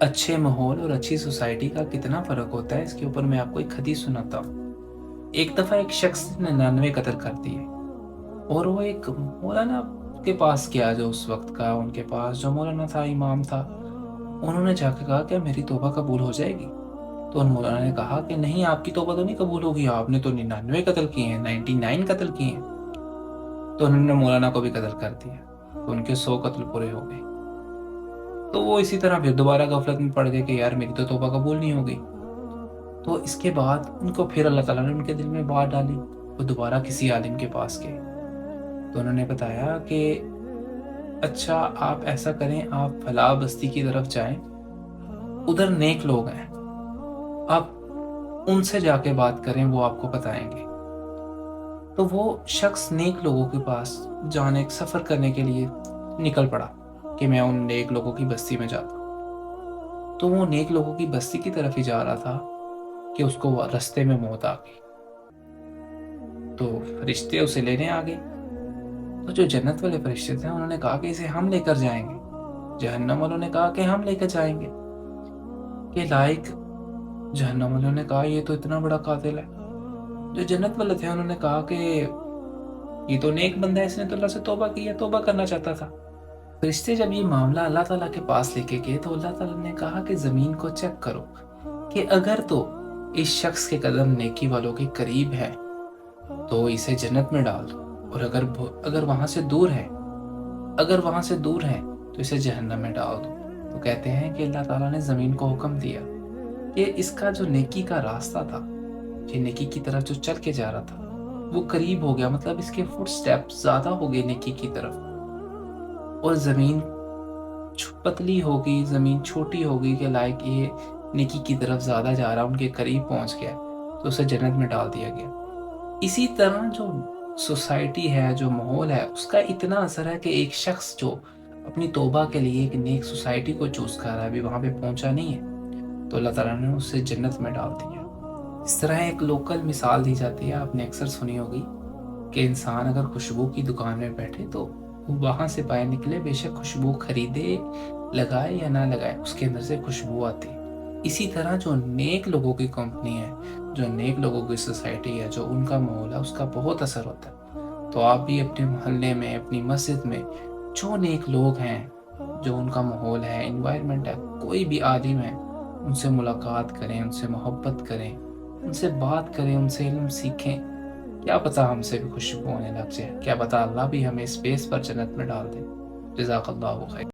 اچھے ماحول اور اچھی سوسائٹی کا کتنا فرق ہوتا ہے، اس کے اوپر میں آپ کو ایک حدیث سناتا ہوں۔ ایک دفعہ ایک شخص نے 99 قتل کر دیے، اور وہ ایک مولانا کے پاس گیا، جو اس وقت کا ان کے پاس جو مولانا تھا، امام تھا۔ انہوں نے جا کے کہا کہ میری توبہ قبول ہو جائے گی؟ تو ان مولانا نے کہا کہ نہیں، آپ کی توبہ تو نہیں قبول ہوگی، آپ نے تو 99 قتل کیے ہیں، 99 قتل کیے ہیں۔ تو انہوں نے مولانا کو بھی قتل کر دیا، تو ان کے 100 قتل پورے ہو گئے۔ تو وہ اسی طرح پھر دوبارہ غفلت میں پڑ گئے کہ یار میری تو توبہ قبول نہیں ہوگی۔ تو اس کے بعد ان کو پھر اللہ تعالیٰ نے ان کے دل میں بات ڈالی، وہ دوبارہ کسی عالم کے پاس گئے۔ تو انہوں نے بتایا کہ اچھا آپ ایسا کریں، آپ فلاں بستی کی طرف جائیں، ادھر نیک لوگ ہیں، آپ ان سے جا کے بات کریں، وہ آپ کو بتائیں گے۔ تو وہ شخص نیک لوگوں کے پاس جانے سفر کرنے کے لیے نکل پڑا کہ میں ان نیک لوگوں کی بستی میں جاتا ہوں۔ تو وہ نیک لوگوں کی بستی کی طرف ہی جا رہا تھا کہ اس کو رستے میں موت آ گئی۔ تو فرشتے اسے لینے آ گئے۔ تو جو جنت والے فرشتے تھے انہوں نے کہا کہ اسے ہم لے کر جائیں گے، جہنم والوں نے کہا کہ ہم لے کر جائیں گے کہ لائق۔ جہنم والوں نے کہا یہ تو اتنا بڑا قاتل ہے۔ جو جنت والے تھے انہوں نے کہا کہ یہ تو نیک بندہ ہے، اس نے تو اللہ سے توبہ کی ہے، توبہ کرنا چاہتا تھا۔ فرشتے جب یہ معاملہ اللہ تعالیٰ کے پاس لے کے گئے تو اللہ تعالیٰ نے کہا کہ زمین کو چیک کرو کہ اگر تو اس شخص کے قدم نیکی والوں کے قریب ہے تو اسے جنت میں ڈال دو، اور اگر وہاں سے دور ہے تو اسے جہنم میں ڈال دو۔ تو کہتے ہیں کہ اللہ تعالیٰ نے زمین کو حکم دیا کہ اس کا جو نیکی کا راستہ تھا، یہ نیکی کی طرف جو چل کے جا رہا تھا، وہ قریب ہو گیا، مطلب اس کے فٹ سٹیپ زیادہ ہو گئے نیکی کی طرف، اور زمین پتلی ہوگی، زمین چھوٹی ہوگی کہ لائک یہ نیکی کی طرف زیادہ جا رہا، ان کے قریب پہنچ گیا، تو اسے جنت میں ڈال دیا گیا۔ اسی طرح جو سوسائٹی ہے، جو ماحول ہے، اس کا اتنا اثر ہے کہ ایک شخص جو اپنی توبہ کے لیے ایک نیک سوسائٹی کو چوز کر رہا ہے، ابھی وہاں پہ پہنچا نہیں ہے، تو اللہ تعالیٰ نے اسے جنت میں ڈال دیا۔ اس طرح ایک لوکل مثال دی جاتی ہے، آپ نے اکثر سنی ہوگی کہ انسان اگر خوشبو کی دکان میں بیٹھے تو وہاں سے باہر نکلے، بے شک خوشبو خریدے، لگائے یا نہ لگائے، اس کے اندر سے خوشبو آتی۔ اسی طرح جو نیک لوگوں کی کمپنی ہے، جو نیک لوگوں کی سوسائٹی ہے، جو ان کا ماحول ہے، اس کا بہت اثر ہوتا ہے۔ تو آپ بھی اپنے محلے میں، اپنی مسجد میں جو نیک لوگ ہیں، جو ان کا ماحول ہے، انوائرمنٹ ہے، کوئی بھی عالم ہے، ان سے ملاقات کریں، ان سے محبت کریں، ان سے بات کریں، ان سے علم سیکھیں۔ کیا پتا ہم سے بھی خوشبو ہونے لگ جائے، کیا پتا اللہ بھی ہمیں اس بیس پر جنت میں ڈال دے۔ جزاک اللہ خیر۔